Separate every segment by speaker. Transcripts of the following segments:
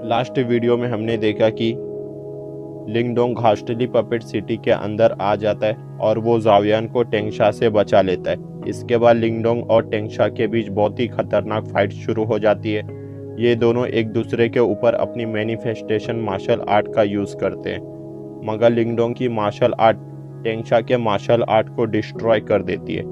Speaker 1: Last video में हमने देखा कि लिंगडोंग घास्टली पपेट सिटी के अंदर आ जाता है और वो जावियन को टेंगशा से बचा लेता है। इसके बाद लिंगडोंग और टेंगशा के बीच बहुत ही खतरनाक फाइट शुरू हो जाती है। ये दोनों एक दूसरे के ऊपर अपनी मैनिफेस्टेशन मार्शल आर्ट का यूज़ करते हैं, मगर लिंगडोंग की मार्शल आर्ट टेंगशा के मार्शल आर्ट को डिस्ट्रॉय कर देती है।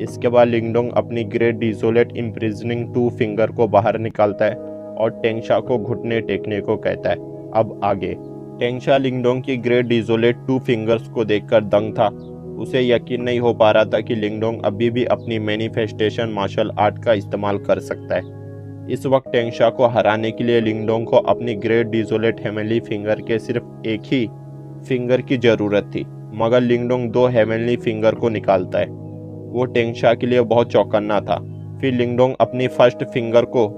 Speaker 1: इसके बाद लिंगडोंग अपनी ग्रेट डिसोलेट इम्प्रिजनिंग 2 फिंगर को बाहर निकालता है और टेंगशा को घुटने टेकने को कहता है। अब आगे टेंगशा लिंगडोंग की ग्रेट डिसोलेट 2 फिंगर्स को देखकर दंग था। उसे यकीन नहीं हो पा रहा था कि लिंगडोंग अभी भी अपनी मैनिफेस्टेशन मार्शल आर्ट का इस्तेमाल कर सकता है। इस वक्त टेंगशा को हराने के लिए लिंगडोंग को अपनी ग्रेट डिसोलेट हेवनली फिंगर के सिर्फ एक ही फिंगर की ज़रूरत थी, मगर लिंगडोंग 2 हेवनली फिंगर को निकालता है। वो टेंगशा के लिए बहुत चौकन्ना था। फिर लिंगडोंग अपनी फर्स्ट फिंगर को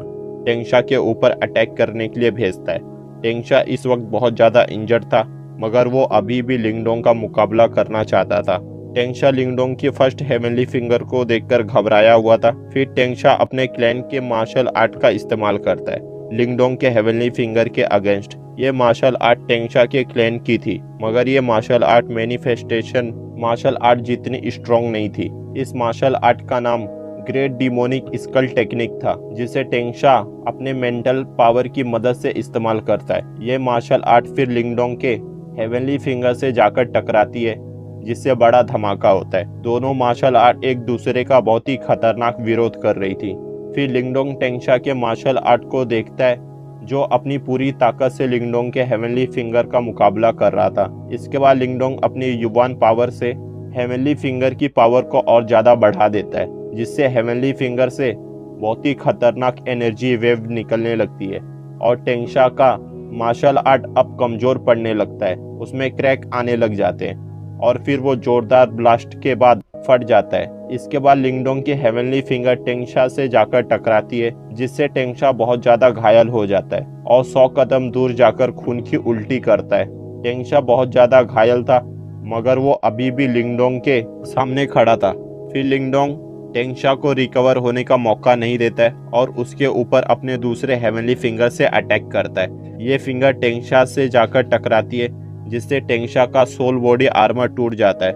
Speaker 1: टेंगशा के ऊपर अटैक करने के लिए भेजता है। टेंगशा इस वक्त बहुत ज़्यादा इंजर्ड था, मगर वो अभी भी लिंगडोंग का मुकाबला करना चाहता था। टेंगशा लिंगडोंग की फर्स्ट हेवनली फिंगर को देखकर घबराया हुआ था। फिर टेंगशा अपने क्लैन के मार्शल आर्ट का इस्तेमाल करता है लिंगडोंग के हेवनली फिंगर के अगेंस्ट। ये मार्शल आर्ट टेंगशा के क्लैन की थी, मगर ये martial art manifestation martial art जितनी स्ट्रॉन्ग नहीं थी। इस मार्शल आर्ट का नाम ग्रेट डिमोनिक स्कल टेक्निक था, जिसे टेंगशा अपने मेंटल पावर की मदद से इस्तेमाल करता है। ये मार्शल आर्ट फिर लिंगडोंग के हेवनली फिंगर से जाकर टकराती है, जिससे बड़ा धमाका होता है। दोनों मार्शल आर्ट एक दूसरे का बहुत ही खतरनाक विरोध कर रही थी। फिर लिंगडोंग टेंगशा के मार्शल आर्ट को देखता है, जो अपनी पूरी ताकत से लिंगडोंग के हेवनली फिंगर का मुकाबला कर रहा था। इसके बाद लिंगडोंग अपनी युवान पावर से हेवनली फिंगर की पावर को और ज़्यादा बढ़ा देता है, जिससे हेवनली फिंगर से बहुत ही खतरनाक एनर्जी वेव निकलने लगती है और टेंगशा का मार्शल आर्ट अब कमज़ोर पड़ने लगता है। उसमें क्रैक आने लग जाते हैं और फिर वो जोरदार ब्लास्ट के बाद फट जाता है। इसके बाद लिंगडोंग की हेवनली फिंगर टेंगशा से जाकर टकराती है, जिससे टेंगशा बहुत ज़्यादा घायल हो जाता है और 100 कदम दूर जाकर खून की उल्टी करता है। टेंगशा बहुत ज़्यादा घायल था, मगर वो अभी भी लिंगडोंग के सामने खड़ा था। फिर लिंगडोंग टेंगशा को रिकवर होने का मौका नहीं देता है और उसके ऊपर अपने दूसरे हेवनली फिंगर से अटैक करता है। ये फिंगर टेंगशा से जाकर टकराती है, जिससे टेंगशा का सोल बॉडी आर्मर टूट जाता है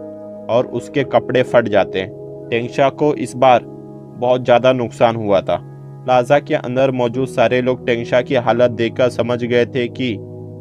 Speaker 1: और उसके कपड़े फट जाते हैं। टेंगशा को इस बार बहुत ज़्यादा नुकसान हुआ था। प्लाजा के अंदर मौजूद सारे लोग टेंगशा की हालत देखकर समझ गए थे कि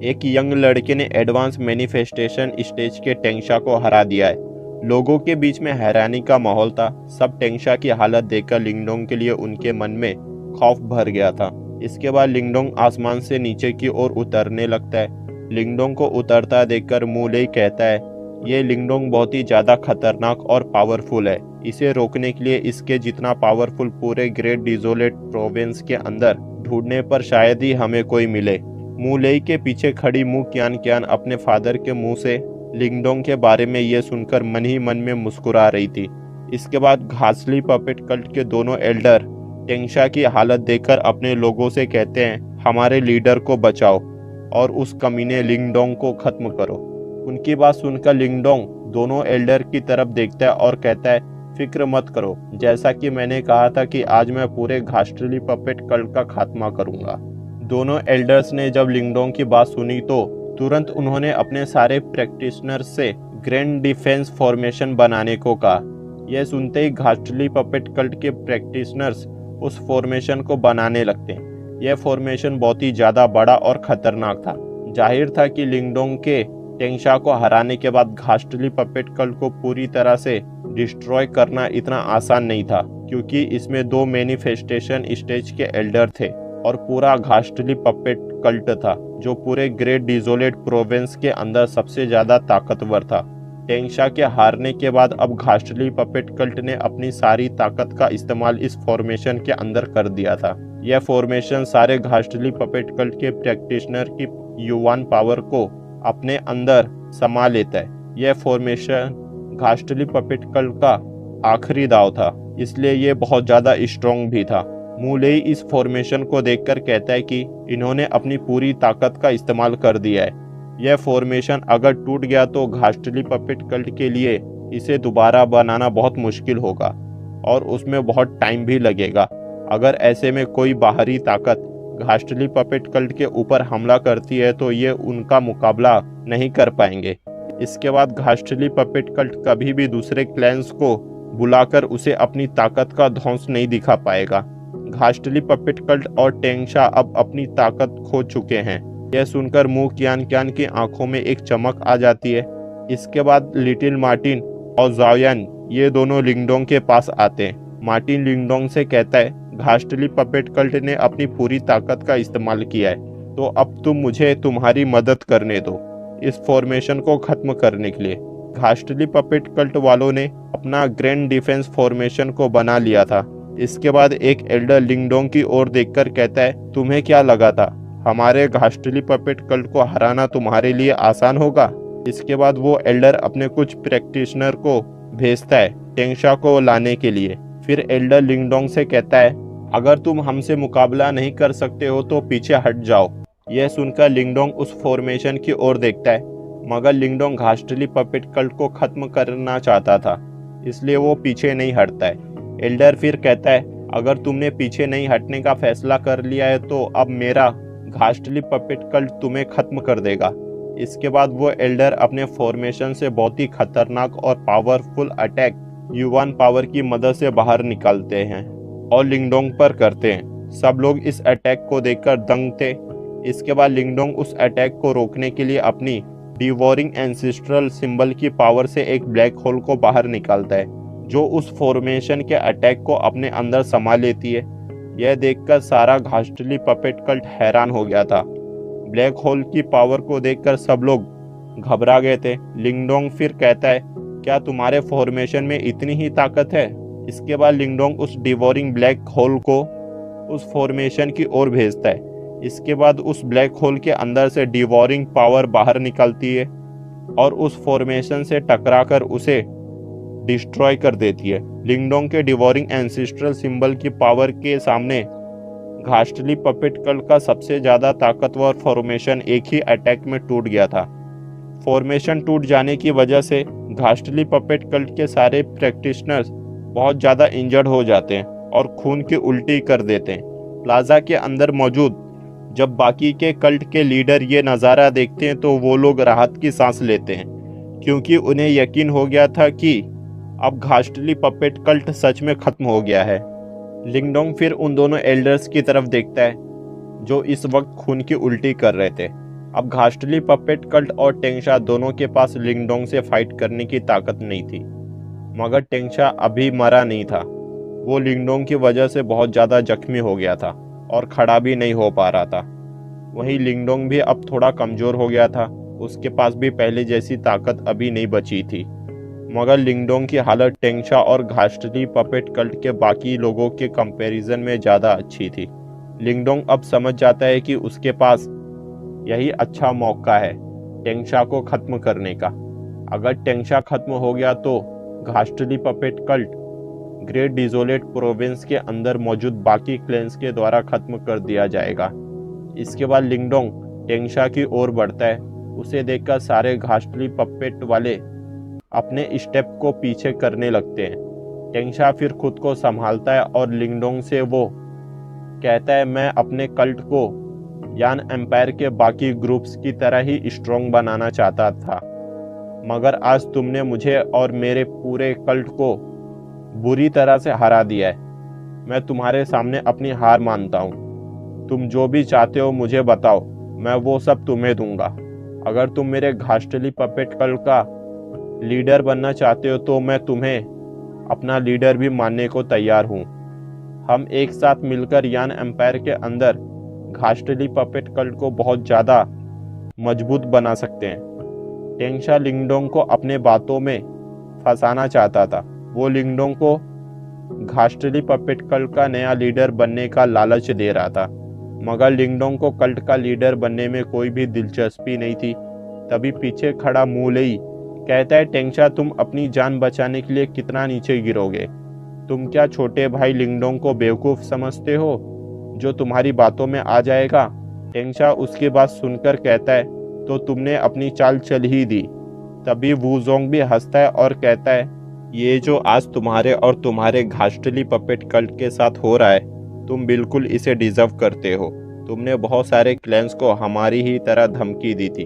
Speaker 1: एक यंग लड़के ने एडवांस मैनिफेस्टेशन स्टेज के टेंगशा को हरा दिया है। लोगों के बीच में हैरानी का माहौल था। सब टेंगशा की हालत देखकर लिंगडोंग के लिए उनके मन में खौफ भर गया था। इसके बाद लिंगडोंग आसमान से नीचे की ओर उतरने लगता है। लिंगडोंग को उतरता देखकर मू लेई कहता है, ये लिंगडोंग बहुत ही ज़्यादा खतरनाक और पावरफुल है। इसे रोकने के लिए इसके जितना पावरफुल पूरे ग्रेट डिसोलेट प्रोविंस के अंदर ढूंढने पर शायद ही हमें कोई मिले। मू लेई के पीछे खड़ी मू क्यान क्यान अपने फादर के मुंह से लिंगडोंग के बारे में ये सुनकर मन ही मन में मुस्कुरा रही थी। इसके बाद घासली पपेट कल्ट के दोनों एल्डर टेंगशा की हालत देखकर अपने लोगों से कहते हैं, हमारे लीडर को बचाओ और उस कमीने लिंगडोंग को खत्म करो। उनकी बात सुनकर लिंगडोंग दोनों एल्डर की तरफ देखता है और कहता है, फिक्र मत करो, जैसा कि मैंने कहा था कि आज मैं पूरे घास्टली पपेट कल्ट का खात्मा करूंगा। दोनों एल्डर्स ने जब लिंगडोंग की बात सुनी तो तुरंत उन्होंने अपने सारे प्रैक्टिशनर्स से ग्रैंड डिफेंस फॉर्मेशन बनाने को कहा। यह सुनते ही घास्टली पपेट कल्ट के प्रैक्टिशनर्स उस फॉर्मेशन को बनाने लगते हैं। यह फॉर्मेशन बहुत ही ज़्यादा बड़ा और खतरनाक था। जाहिर था कि लिंगडोंग के टेंगशा को हराने के बाद घास्टली पपेट कल्ट को पूरी तरह से डिस्ट्रॉय करना इतना आसान नहीं था, क्योंकि इसमें 2 मैनिफेस्टेशन स्टेज के एल्डर थे और पूरा घास्टली पपेट कल्ट था, जो पूरे ग्रेट डिसोलेट प्रोविंस के अंदर सबसे ज़्यादा ताकतवर था। टेंगशा के हारने के बाद अब घास्टली पपेट कल्ट ने अपनी सारी ताकत का इस्तेमाल इस फॉर्मेशन के अंदर कर दिया था। यह फॉर्मेशन सारे घास्टली पपेट कल्ट के प्रैक्टिशनर की युवान पावर को अपने अंदर समा लेता है। यह फॉर्मेशन घास्टली पपेट कल्ट का आखिरी दाव था, इसलिए यह बहुत ज़्यादा स्ट्रॉन्ग भी था। मू लेई इस फॉर्मेशन को देखकर कहता है कि इन्होंने अपनी पूरी ताकत का इस्तेमाल कर दिया है। यह फॉर्मेशन अगर टूट गया तो घास्टली पपेट कल्ट के लिए इसे दोबारा बनाना बहुत मुश्किल होगा और उसमें बहुत टाइम भी लगेगा। अगर ऐसे में कोई बाहरी ताकत घास्टली पपेट कल्ट के ऊपर हमला करती है तो ये उनका मुकाबला नहीं कर पाएंगे। इसके बाद घास्टली पपेट कल्ट कभी भी दूसरे क्लैंस को बुलाकर उसे अपनी ताकत का ध्वंस नहीं दिखा पाएगा। घास्टली पपेट कल्ट और टेंगशा अब अपनी ताकत खो चुके हैं। यह सुनकर मू कियान कियान की आंखों में एक चमक आ जाती है। इसके बाद लिटिल मार्टिन और जाओयान ये दोनों लिंगडोंग के पास आते हैं। मार्टिन लिंगडोंग से कहता है, घास्टली पपेट कल्ट ने अपनी पूरी ताकत का इस्तेमाल किया है, तो अब तुम मुझे तुम्हारी मदद करने दो इस फॉर्मेशन को खत्म करने के लिए। घास्टली पपेट कल्ट वालों ने अपना ग्रैंड डिफेंस फॉर्मेशन को बना लिया था। इसके बाद एक एल्डर लिंगडोंग की ओर देखकर कहता है, तुम्हें क्या लगा था हमारे घास्टली पपेट कल्ट को हराना तुम्हारे लिए आसान होगा? इसके बाद वो एल्डर अपने कुछ प्रैक्टिशनर को भेजता है टेंगशा को लाने के लिए। फिर एल्डर लिंगडोंग से कहता है, अगर तुम हमसे मुकाबला नहीं कर सकते हो तो पीछे हट जाओ। यह सुनकर लिंगडोंग उस फॉर्मेशन की ओर देखता है, मगर लिंगडोंग घास्टली पपेट कल्ट को खत्म करना चाहता था, इसलिए वो पीछे नहीं हटता है। एल्डर फिर कहता है, अगर तुमने पीछे नहीं हटने का फैसला कर लिया है तो अब मेरा घास्टली पपेट कल्ट तुम्हें खत्म कर देगा। इसके बाद वो एल्डर अपने फॉर्मेशन से बहुत ही खतरनाक और पावरफुल अटैक युवान पावर की मदद से बाहर निकालते हैं और लिंगडोंग पर करते हैं। सब लोग इस अटैक को देखकर दंग थे। इसके बाद लिंगडोंग उस अटैक को रोकने के लिए अपनी डिवोरिंग एंसेस्ट्रल सिंबल की पावर से एक ब्लैक होल को बाहर निकालता है, जो उस फॉर्मेशन के अटैक को अपने अंदर समा लेती है। यह देखकर सारा घास्टली पपेट कल्ट हैरान हो गया था। ब्लैक होल की पावर को देखकर सब लोग घबरा गए थे। लिंगडोंग फिर कहता है, क्या तुम्हारे फॉर्मेशन में इतनी ही ताकत है? इसके बाद लिंगडोंग उस डिवोरिंग ब्लैक होल को उस फॉर्मेशन की ओर भेजता है। इसके बाद उस ब्लैक होल के अंदर से डिवोरिंग पावर बाहर निकलती है और उस फॉर्मेशन से टकराकर उसे डिस्ट्रॉय कर देती है। लिंगडोंग के डिवोरिंग एंसेस्ट्रल सिंबल की पावर के सामने घास्टली पपेट कल्ट का सबसे ज़्यादा ताकतवर फॉर्मेशन एक ही अटैक में टूट गया था। फॉर्मेशन टूट जाने की वजह से घास्टली पपेट कल्ट के सारे प्रैक्टिशनर्स बहुत ज़्यादा इंजर्ड हो जाते हैं और खून की उल्टी कर देते हैं। प्लाजा के अंदर मौजूद जब बाकी के कल्ट के लीडर ये नज़ारा देखते हैं तो वो लोग राहत की सांस लेते हैं, क्योंकि उन्हें यकीन हो गया था कि अब घास्टली पपेट कल्ट सच में खत्म हो गया है। लिंगडोंग फिर उन दोनों एल्डर्स की तरफ देखता है जो इस वक्त खून की उल्टी कर रहे थे। अब घास्टली पपेट कल्ट और टेंगशा दोनों के पास लिंगडोंग से फाइट करने की ताकत नहीं थी, मगर टेंगशा अभी मरा नहीं था। वो लिंगडोंग की वजह से बहुत ज़्यादा जख्मी हो गया था और खड़ा भी नहीं हो पा रहा था। वहीं लिंगडोंग भी अब थोड़ा कमज़ोर हो गया था, उसके पास भी पहले जैसी ताकत अभी नहीं बची थी। मगर लिंगडोंग की हालत टेंगशा और घास्टली पपेट कल्ट के बाकी लोगों के कंपैरिजन में ज़्यादा अच्छी थी। लिंगडोंग अब समझ जाता है कि उसके पास यही अच्छा मौका है टेंगशा को ख़त्म करने का। अगर टेंगशा खत्म हो गया तो घास्टली पपेट कल्ट ग्रेट डिजोलेट प्रोविंस के अंदर मौजूद बाकी क्लैंस के द्वारा खत्म कर दिया जाएगा। इसके बाद लिंगडोंग टेंगशा की ओर बढ़ता है। उसे देखकर सारे घास्टली पपेट वाले अपने स्टेप को पीछे करने लगते हैं। टेंगशा फिर खुद को संभालता है और लिंगडोंग से वो कहता है, मैं अपने कल्ट को यान एम्पायर के बाकी ग्रुप्स की तरह ही स्ट्रॉन्ग बनाना चाहता था, मगर आज तुमने मुझे और मेरे पूरे कल्ट को बुरी तरह से हरा दिया है। मैं तुम्हारे सामने अपनी हार मानता हूँ। तुम जो भी चाहते हो मुझे बताओ, मैं वो सब तुम्हें दूंगा। अगर तुम मेरे घास्टली पपेट कल्ट का लीडर बनना चाहते हो तो मैं तुम्हें अपना लीडर भी मानने को तैयार हूँ। हम एक साथ मिलकर यान एम्पायर के अंदर घास्टली पपेट कल्ट को बहुत ज़्यादा मजबूत बना सकते हैं। टेंगशा लिंगडोंग को अपने बातों में फंसाना चाहता था। वो लिंगडोंग को घास्टली पपेट कल्ट का नया लीडर बनने का लालच दे रहा था, मगर लिंगडोंग को कल्ट का लीडर बनने में कोई भी दिलचस्पी नहीं थी। तभी पीछे खड़ा मूलेई कहता है, टेंगशा तुम अपनी जान बचाने के लिए कितना नीचे गिरोगे? तुम क्या छोटे भाई लिंगडोंग को बेवकूफ़ समझते हो जो तुम्हारी बातों में आ जाएगा? टेंगशा उसकी बात सुनकर कहता है, तो तुमने अपनी चाल चल ही दी। तभी वूजोंग भी हंसता है और कहता है, ये जो आज तुम्हारे और तुम्हारे घास्टली पपेट कल्ट के साथ हो रहा है, तुम बिल्कुल इसे डिजर्व करते हो। तुमने बहुत सारे क्लैंस को हमारी ही तरह धमकी दी थी।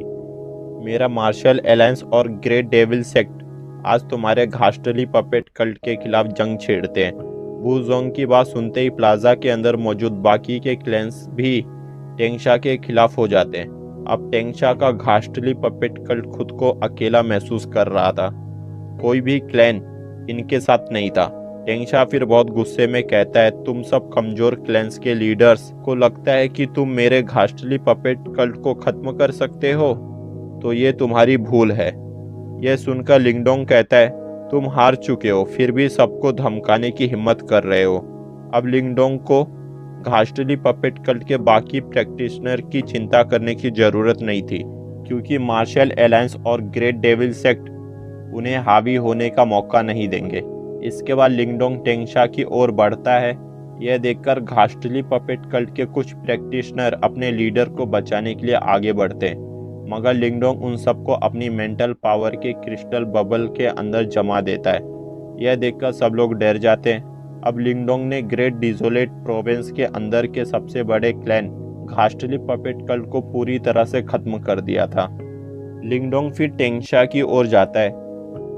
Speaker 1: मेरा मार्शल अलायंस और ग्रेट डेविल सेक्ट आज तुम्हारे घास्टली पपेट कल्ट के खिलाफ जंग छेड़ते हैं। वूजोंग की बात सुनते ही प्लाजा के अंदर मौजूद बाकी के क्लैंस भी टेंगशा के खिलाफ हो जाते हैं। अब टेंगशा का घास्टली पपेट कल्ट खुद को अकेला महसूस कर रहा था। कोई भी क्लैन इनके साथ नहीं था। टेंगशा फिर बहुत गुस्से में कहता है, तुम सब कमजोर क्लैंस के लीडर्स को लगता है कि तुम मेरे घास्टली पपेट कल्ट को खत्म कर सकते हो, तो ये तुम्हारी भूल है। यह सुनकर लिंगडोंग कहता है, तुम हार चुके हो फिर भी सबको धमकाने की हिम्मत कर रहे हो। अब लिंगडोंग को घास्टली पपेट कल्ट के बाकी प्रैक्टिशनर की चिंता करने की जरूरत नहीं थी, क्योंकि मार्शल अलायंस और ग्रेट डेविल सेक्ट उन्हें हावी होने का मौका नहीं देंगे। इसके बाद लिंगडोंग टेंगशा की ओर बढ़ता है। यह देखकर घास्टली पपेट कल्ट के कुछ प्रैक्टिशनर अपने लीडर को बचाने के लिए आगे बढ़ते हैं, मगर लिंगडोंग उन सबको अपनी मेंटल पावर के क्रिस्टल बबल के अंदर जमा देता है। यह देखकर सब लोग डर जाते हैं। अब लिंगडोंग ने ग्रेट डिजोलेट प्रोविंस के अंदर के सबसे बड़े क्लैन घास्टली पपेट कल्ट को पूरी तरह से खत्म कर दिया था। लिंगडोंग फिर टेंगशा की ओर जाता है।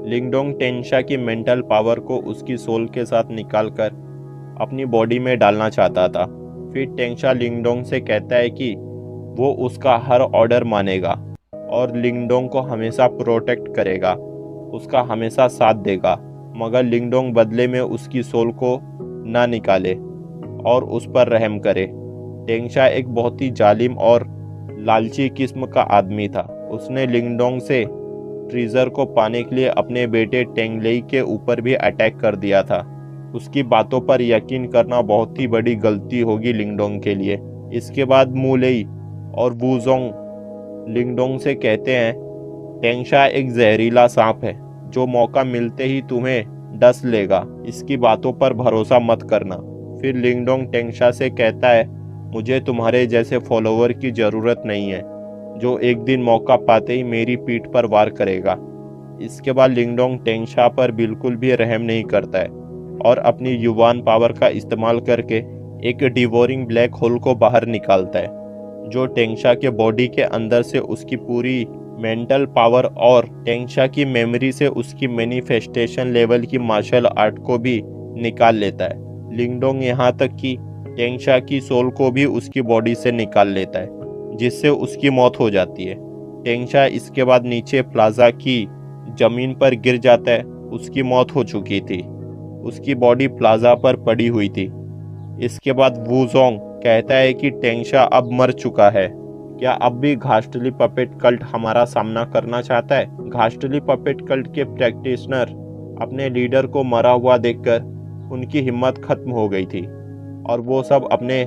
Speaker 1: लिंगडोंग टेंगशा की मेंटल पावर को उसकी सोल के साथ निकालकर अपनी बॉडी में डालना चाहता था। फिर टेंगशा लिंगडोंग से कहता है कि वो उसका हर ऑर्डर मानेगा और लिंगडोंग को हमेशा प्रोटेक्ट करेगा, उसका हमेशा साथ देगा, मगर लिंगडोंग बदले में उसकी सोल को ना निकाले और उस पर रहम करे। टेंगशा एक बहुत ही जालिम और लालची किस्म का आदमी था। उसने लिंगडोंग से ट्रीजर को पाने के लिए अपने बेटे टेंगलेई के ऊपर भी अटैक कर दिया था। उसकी बातों पर यकीन करना बहुत ही बड़ी गलती होगी लिंगडोंग के लिए। इसके बाद मूलेई और वूजोंग लिंगडोंग से कहते हैं, टेंगशा एक जहरीला सांप है जो मौका मिलते ही तुम्हें डस लेगा, इसकी बातों पर भरोसा मत करना। फिर लिंगडोंग टेंगशा से कहता है, मुझे तुम्हारे जैसे फॉलोवर की ज़रूरत नहीं है जो एक दिन मौका पाते ही मेरी पीठ पर वार करेगा। इसके बाद लिंगडोंग टेंगशा पर बिल्कुल भी रहम नहीं करता है और अपनी युवान पावर का इस्तेमाल करके एक डिवोरिंग ब्लैक होल को बाहर निकालता है, जो टेंगशा के बॉडी के अंदर से उसकी पूरी मेंटल पावर और टेंगशा की मेमोरी से उसकी मैनिफेस्टेशन लेवल की मार्शल आर्ट को भी निकाल लेता है। लिंगडोंग यहाँ तक कि टेंगशा की सोल को भी उसकी बॉडी से निकाल लेता है, जिससे उसकी मौत हो जाती है। टेंगशा इसके बाद नीचे प्लाजा की जमीन पर गिर जाता है। उसकी मौत हो चुकी थी, उसकी बॉडी प्लाजा पर पड़ी हुई थी। इसके बाद वूजोंग कहता है कि टेंगशा अब मर चुका है, क्या अब भी घास्टली पपेट कल्ट हमारा सामना करना चाहता है? घास्टली पपेट कल्ट के प्रैक्टिशनर अपने लीडर को मरा हुआ देखकर उनकी हिम्मत खत्म हो गई थी और वो सब अपने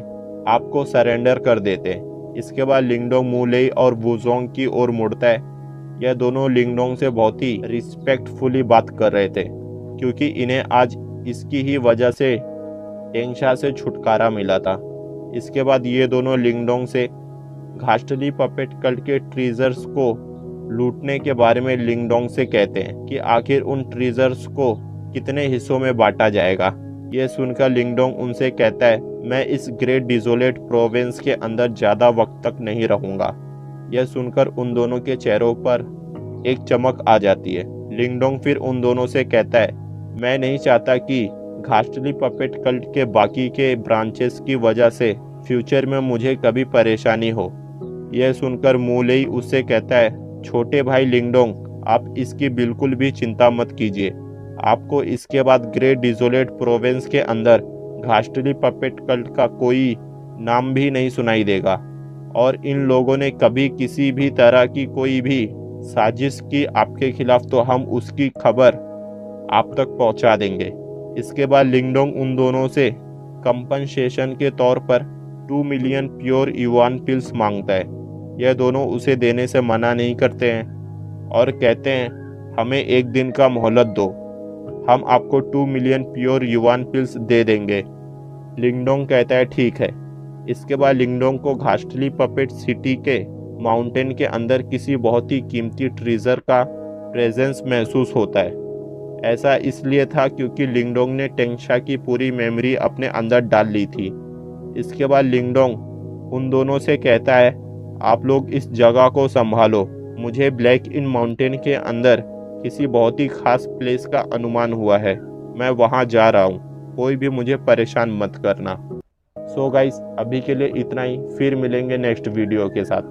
Speaker 1: आप को सरेंडर कर देते। इसके बाद लिंगडोंग मूलेई और वूजोंग की ओर मुड़ता है। यह दोनों लिंगडोंग से बहुत ही रिस्पेक्टफुली बात कर रहे थे, क्योंकि इन्हें आज इसकी ही वजह से टेंगशा से छुटकारा मिला था। इसके बाद ये दोनों लिंगडोंग से घास्टली पपेट कल्ट के ट्रीजर्स को लूटने के बारे में लिंगडोंग से कहते हैं कि आखिर उन ट्रीजर्स को कितने हिस्सों में बांटा जाएगा। यह सुनकर लिंगडोंग उनसे कहता है, मैं इस ग्रेट डिजोलेट प्रोविंस के अंदर ज़्यादा वक्त तक नहीं रहूँगा। यह सुनकर उन दोनों के चेहरों पर एक चमक आ जाती है। लिंगडोंग फिर उन दोनों से कहता है, मैं नहीं चाहता कि घास्टली पपेट कल्ट के बाकी के ब्रांचेस की वजह से फ्यूचर में मुझे कभी परेशानी हो। यह सुनकर मूलेई उससे कहता है, छोटे भाई लिंगडोंग, आप इसकी बिल्कुल भी चिंता मत कीजिए। आपको इसके बाद ग्रेट डिजोलेट प्रोविंस के अंदर घास्टली पपेट कल्ट का कोई नाम भी नहीं सुनाई देगा और इन लोगों ने कभी किसी भी तरह की कोई भी साजिश की आपके खिलाफ तो हम उसकी खबर आप तक पहुंचा देंगे। इसके बाद लिंगडोंग उन दोनों से कंपनसेशन के तौर पर 2 मिलियन प्योर युआन पिल्स मांगता है। यह दोनों उसे देने से मना नहीं करते हैं और कहते हैं, हमें एक दिन का मोहलत दो, हम आपको 2 मिलियन प्योर युआन पिल्स दे देंगे। लिंगडोंग कहता है, ठीक है। इसके बाद लिंगडोंग को घास्टली पपेट सिटी के माउंटेन के अंदर किसी बहुत ही कीमती ट्रीजर का प्रेजेंस महसूस होता है। ऐसा इसलिए था क्योंकि लिंगडोंग ने टेंगशा की पूरी मेमोरी अपने अंदर डाल ली थी। इसके बाद लिंगडोंग उन दोनों से कहता है, आप लोग इस जगह को संभालो, मुझे ब्लैक इन माउंटेन के अंदर किसी बहुत ही खास प्लेस का अनुमान हुआ है, मैं वहाँ जा रहा हूँ, कोई भी मुझे परेशान मत करना। सो गाइस, अभी के लिए इतना ही, फिर मिलेंगे नेक्स्ट वीडियो के साथ।